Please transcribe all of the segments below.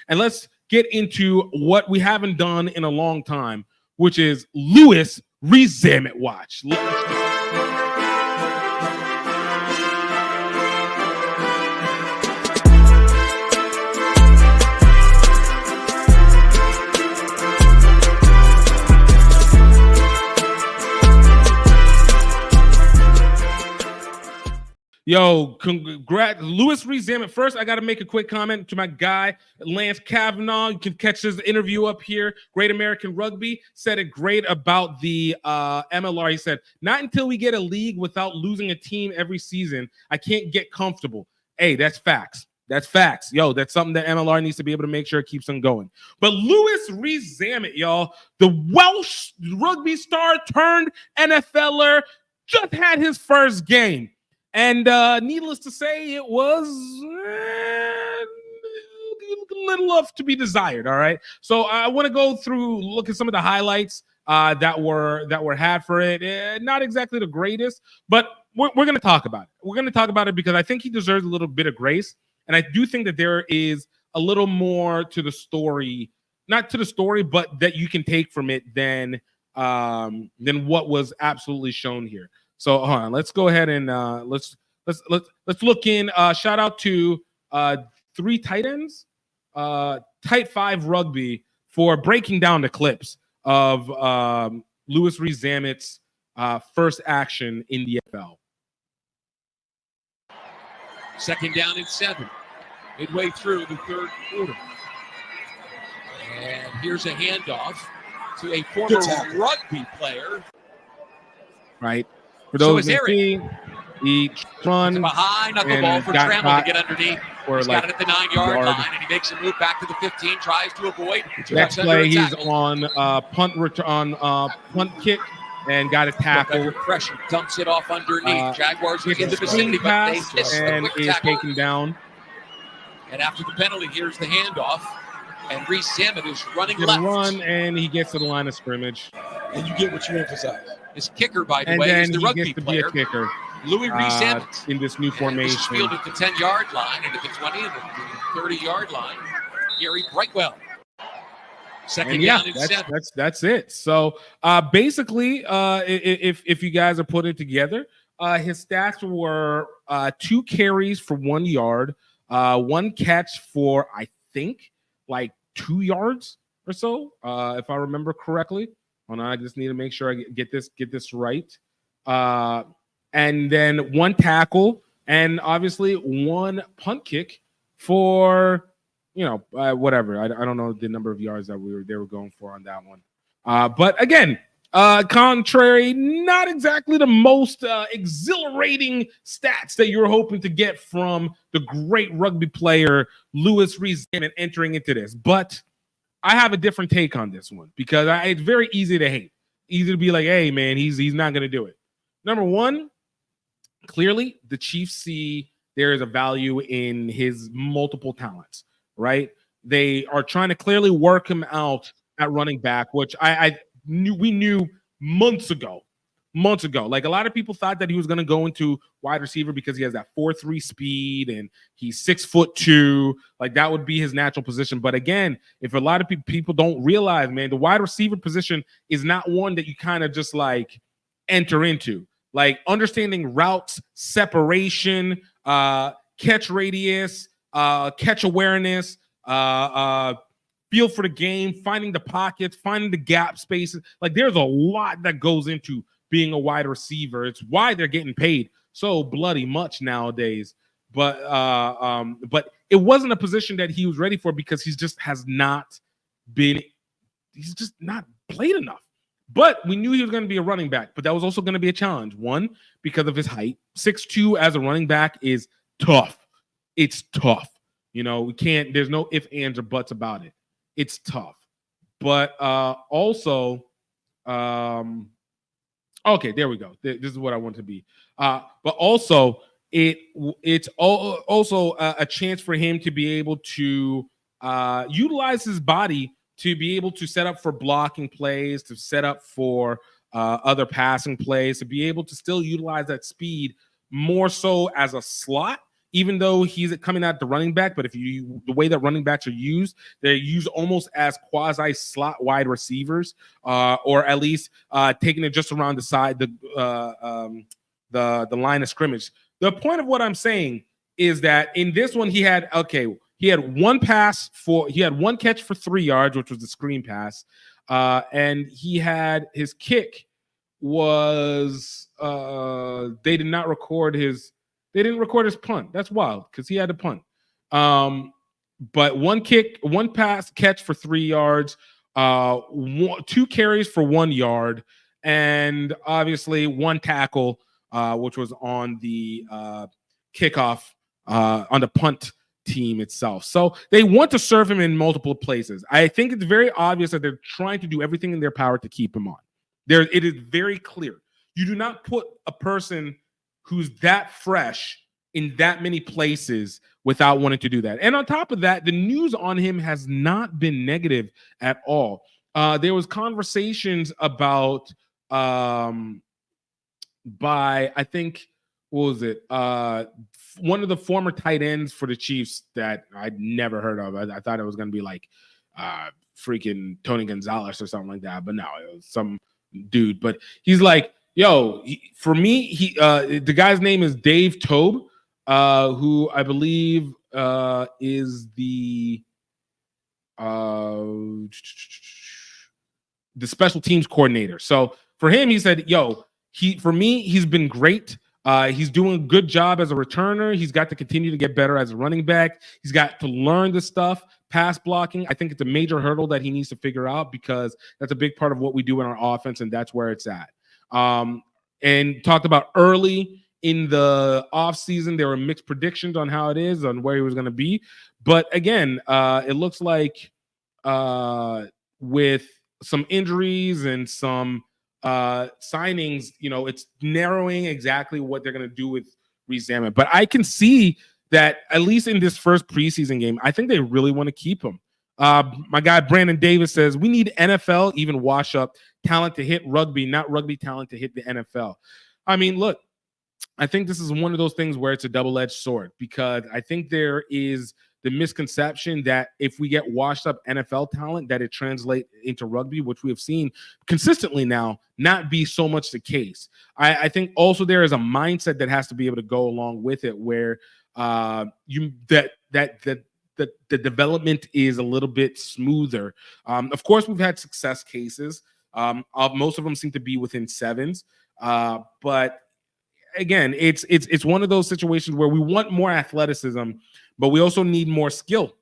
and let's get into what we haven't done in a long time, which is Lewis Rees-Zammit Watch. Yo, congrats, Lewis Rees-Zammit. First, I got to make a quick comment to my guy, Lance Kavanaugh. You can catch his interview up here. Great American Rugby said it great about the MLR. He said, not until we get a league without losing a team every season, I can't get comfortable. Hey, that's facts. That's facts. Yo, that's something that MLR needs to be able to make sure it keeps on going. But Lewis Rees-Zammit, y'all, the Welsh Rugby star turned NFLer, just had his first game. And needless to say, it was a little off to be desired. All right. So I want to go through, look at some of the highlights that were had for it. Not exactly the greatest, but we're going to talk about it. We're going to talk about it because I think he deserves a little bit of grace. And I do think that there is a little more to the story, not to the story, but that you can take from it than what was absolutely shown here. So hold on, let's go ahead and let's look in. Shout out to 3 tight ends, Tight 5 Rugby, for breaking down the clips of Lewis Rees-Zammit's first action in the NFL. Second down and 7, midway through the third quarter, and here's a handoff to a former rugby player. Right. For those who see, he run behind on the ball for Trammell to get underneath. He's got it at the 9-yard line, and he makes a move back to the 15, tries to avoid. Next play, he's on punt kick and got a tackle. Pressure dumps it off underneath. Jaguars are in the vicinity, but they miss and is taken down. And after the penalty, here's the handoff, and Rees-Zammit is running left. And he gets to the line of scrimmage. And you get what you emphasize. His kicker, by the way, is the rugby player, kicker, Louis Rees-Zammit. In this new formation. This is fielded at the 10-yard line, and at the 20 and the 30-yard line, Gary Brightwell. Second down and 7. That's it. So basically, if you guys are putting it together, his stats were 2 carries for 1 yard, 1 catch for, I think, like 2 yards or so, if I remember correctly. Hold on, I just need to make sure I get this right. And then 1 tackle, and obviously 1 punt kick for, whatever. I don't know the number of yards that they were going for on that one. But again, contrary, not exactly the most exhilarating stats that you're hoping to get from the great rugby player Lewis Rees-Zammit entering into this. But I have a different take on this one because it's very easy to hate. Easy to be like, hey, man, he's not going to do it. Number one, clearly the Chiefs see there is a value in his multiple talents, right? They are trying to clearly work him out at running back, which we knew months ago. Like, a lot of people thought that he was going to go into wide receiver because he has that 4.3 speed and he's 6'2". Like, that would be his natural position. But again, if a lot of people don't realize, man, the wide receiver position is not one that you kind of just like enter into. Like, understanding routes, separation, catch radius, catch awareness, feel for the game, finding the pockets, finding the gap spaces. Like, there's a lot that goes into being a wide receiver. It's why they're getting paid so bloody much nowadays. But it wasn't a position that he was ready for because he's just not played enough. But we knew he was going to be a running back, but that was also going to be a challenge. One, because of his height. 6'2" as a running back is tough. It's tough. There's no ifs, ands, or buts about it. It's tough. But also, okay, there we go. This is what I want to be. But also, it's also a chance for him to be able to utilize his body to be able to set up for blocking plays, to set up for other passing plays, to be able to still utilize that speed more so as a slot even though he's coming out the running back. But the way that running backs are used, they're used almost as quasi slot wide receivers, or at least taking it just around the side, the line of scrimmage. The point of what I'm saying is that in this one, he had one catch for 3 yards, which was the screen pass. And he had his kick was they didn't record his punt. That's wild because he had to punt. But one pass catch for 3 yards, 2 carries for 1 yard, and obviously 1 tackle, which was on the kickoff on the punt team itself. So they want to serve him in multiple places. I think it's very obvious that they're trying to do everything in their power to keep him on. It is very clear. You do not put a person who's that fresh in that many places without wanting to do that. And on top of that, the news on him has not been negative at all. There was conversations about by, I think, what was it? One of the former tight ends for the Chiefs that I'd never heard of. I thought it was going to be like freaking Tony Gonzalez or something like that. But no, it was some dude. But he's like, yo, for me, the guy's name is Dave Tobe, who I believe is the special teams coordinator. So for him, he said, yo, he's been great. He's doing a good job as a returner. He's got to continue to get better as a running back. He's got to learn the stuff, pass blocking. I think it's a major hurdle that he needs to figure out because that's a big part of what we do in our offense, and that's where it's at. And talked about early in the offseason, there were mixed predictions on how it is, on where he was going to be. But again, it looks like with some injuries and some signings, it's narrowing exactly what they're going to do with Rees-Zammit. But I can see that at least in this first preseason game, I think they really want to keep him. My guy Brandon Davis says we need NFL, even wash up talent to hit rugby, not rugby talent to hit the NFL. I mean, look, I think this is one of those things where it's a double-edged sword, because I think there is the misconception that if we get washed up NFL talent, that it translates into rugby, which we have seen consistently now not be so much the case. I think also there is a mindset that has to be able to go along with it, where the development is a little bit smoother. Of course, we've had success cases. Most of them seem to be within sevens, but again, it's one of those situations where we want more athleticism, but we also need more skill.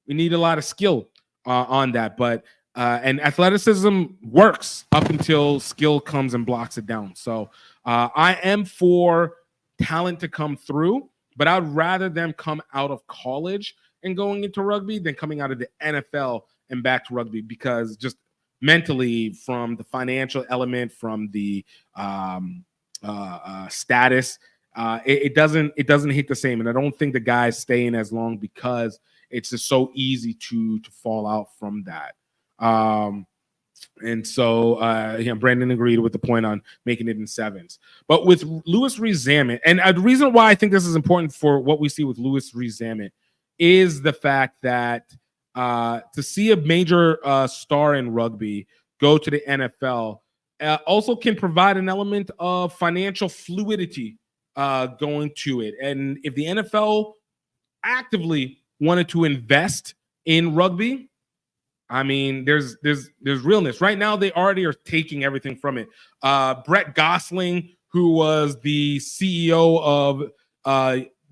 We need a lot of skill on that. But and athleticism works up until skill comes and blocks it down. So I am for talent to come through, but I'd rather them come out of college and going into rugby than coming out of the NFL and back to rugby, because just mentally, from the financial element, from the status, it doesn't hit the same. And I don't think the guys staying as long, because it's just so easy to fall out from that. And so Brandon agreed with the point on making it in sevens. But with Louis Rees-Zammit, and the reason why I think this is important for what we see with Louis Rees-Zammit is the fact that to see a major star in rugby go to the NFL also can provide an element of financial fluidity going to it. And if the NFL actively wanted to invest in rugby, I mean, there's realness. Right now, they already are taking everything from it. Brett Gosling, who was the CEO of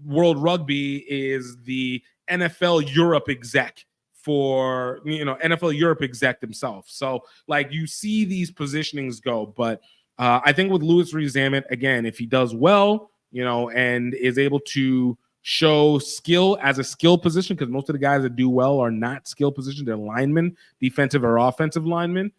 World Rugby, is the NFL Europe exec for NFL Europe exec himself. So like, you see these positionings go, but I think with Louis Rees-Zammit, again, if he does well, and is able to show skill as a skill position, because most of the guys that do well are not skill position, they're linemen, defensive or offensive linemen.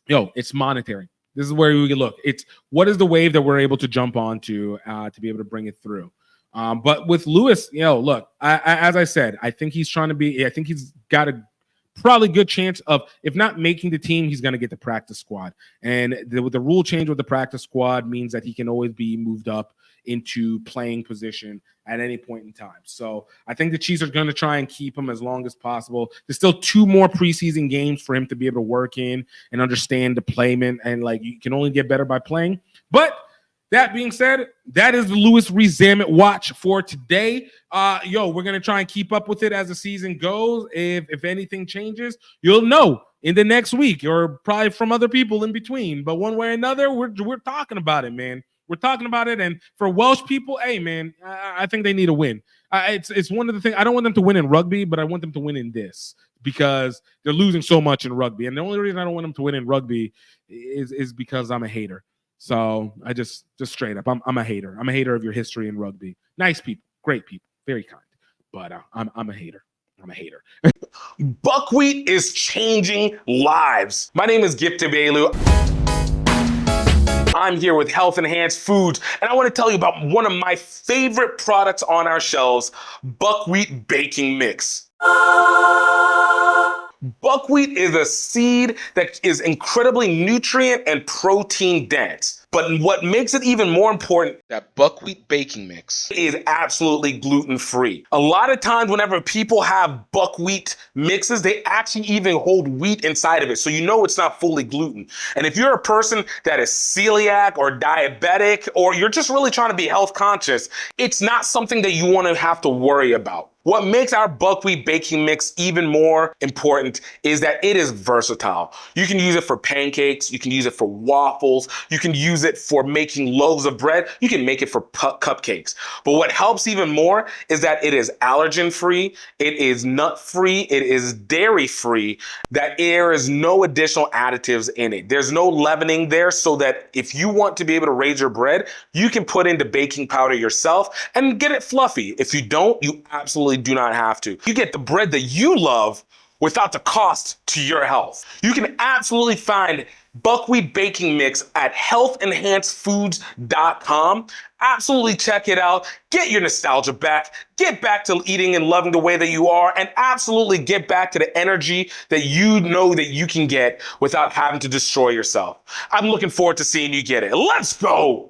It's monetary. This is where we can look. It's what is the wave that we're able to jump onto to be able to bring it through. But with Lewis, look, as I said, I think he's trying to be. I think he's got a probably good chance of, if not making the team, he's going to get the practice squad. And the rule change with the practice squad means that he can always be moved up into playing position at any point in time. So I think the Chiefs are going to try and keep him as long as possible. There's still 2 more preseason games for him to be able to work in and understand deployment, and like you can only get better by playing. But that being said, that is the Rees-Zammit watch for today. We're going to try and keep up with it as the season goes. If anything changes, you'll know in the next week or probably from other people in between. But one way or another, we're talking about it, man. We're talking about it. And for Welsh people, hey, man, I think they need a win. It's one of the things. I don't want them to win in rugby, but I want them to win in this because they're losing so much in rugby. And the only reason I don't want them to win in rugby is because I'm a hater. So I just straight up, I'm a hater. I'm a hater of your history in rugby. Nice people, great people, very kind. But I'm a hater. I'm a hater. Buckwheat is changing lives. My name is GiftTime. I'm here with Health Enhanced Foods, and I want to tell you about one of my favorite products on our shelves, Buckwheat Baking Mix. Buckwheat is a seed that is incredibly nutrient and protein dense. But what makes it even more important, that buckwheat baking mix is absolutely gluten-free. A lot of times whenever people have buckwheat mixes, they actually even hold wheat inside of it. So you know it's not fully gluten. And if you're a person that is celiac or diabetic, or you're just really trying to be health conscious, it's not something that you want to have to worry about. What makes our buckwheat baking mix even more important is that it is versatile. You can use it for pancakes, you can use it for waffles, you can use it for making loaves of bread, you can make it for cupcakes. But what helps even more is that it is allergen-free, it is nut-free, it is dairy-free, that there is no additional additives in it. There's no leavening there, so that if you want to be able to raise your bread, you can put in the baking powder yourself and get it fluffy. If you don't, you absolutely do not have to. You get the bread that you love without the cost to your health. You can absolutely find buckwheat baking mix at healthenhancedfoods.com. Absolutely check it out. Get your nostalgia back. Get back to eating and loving the way that you are, and absolutely get back to the energy that you know that you can get without having to destroy yourself. I'm looking forward to seeing you get it. Let's go.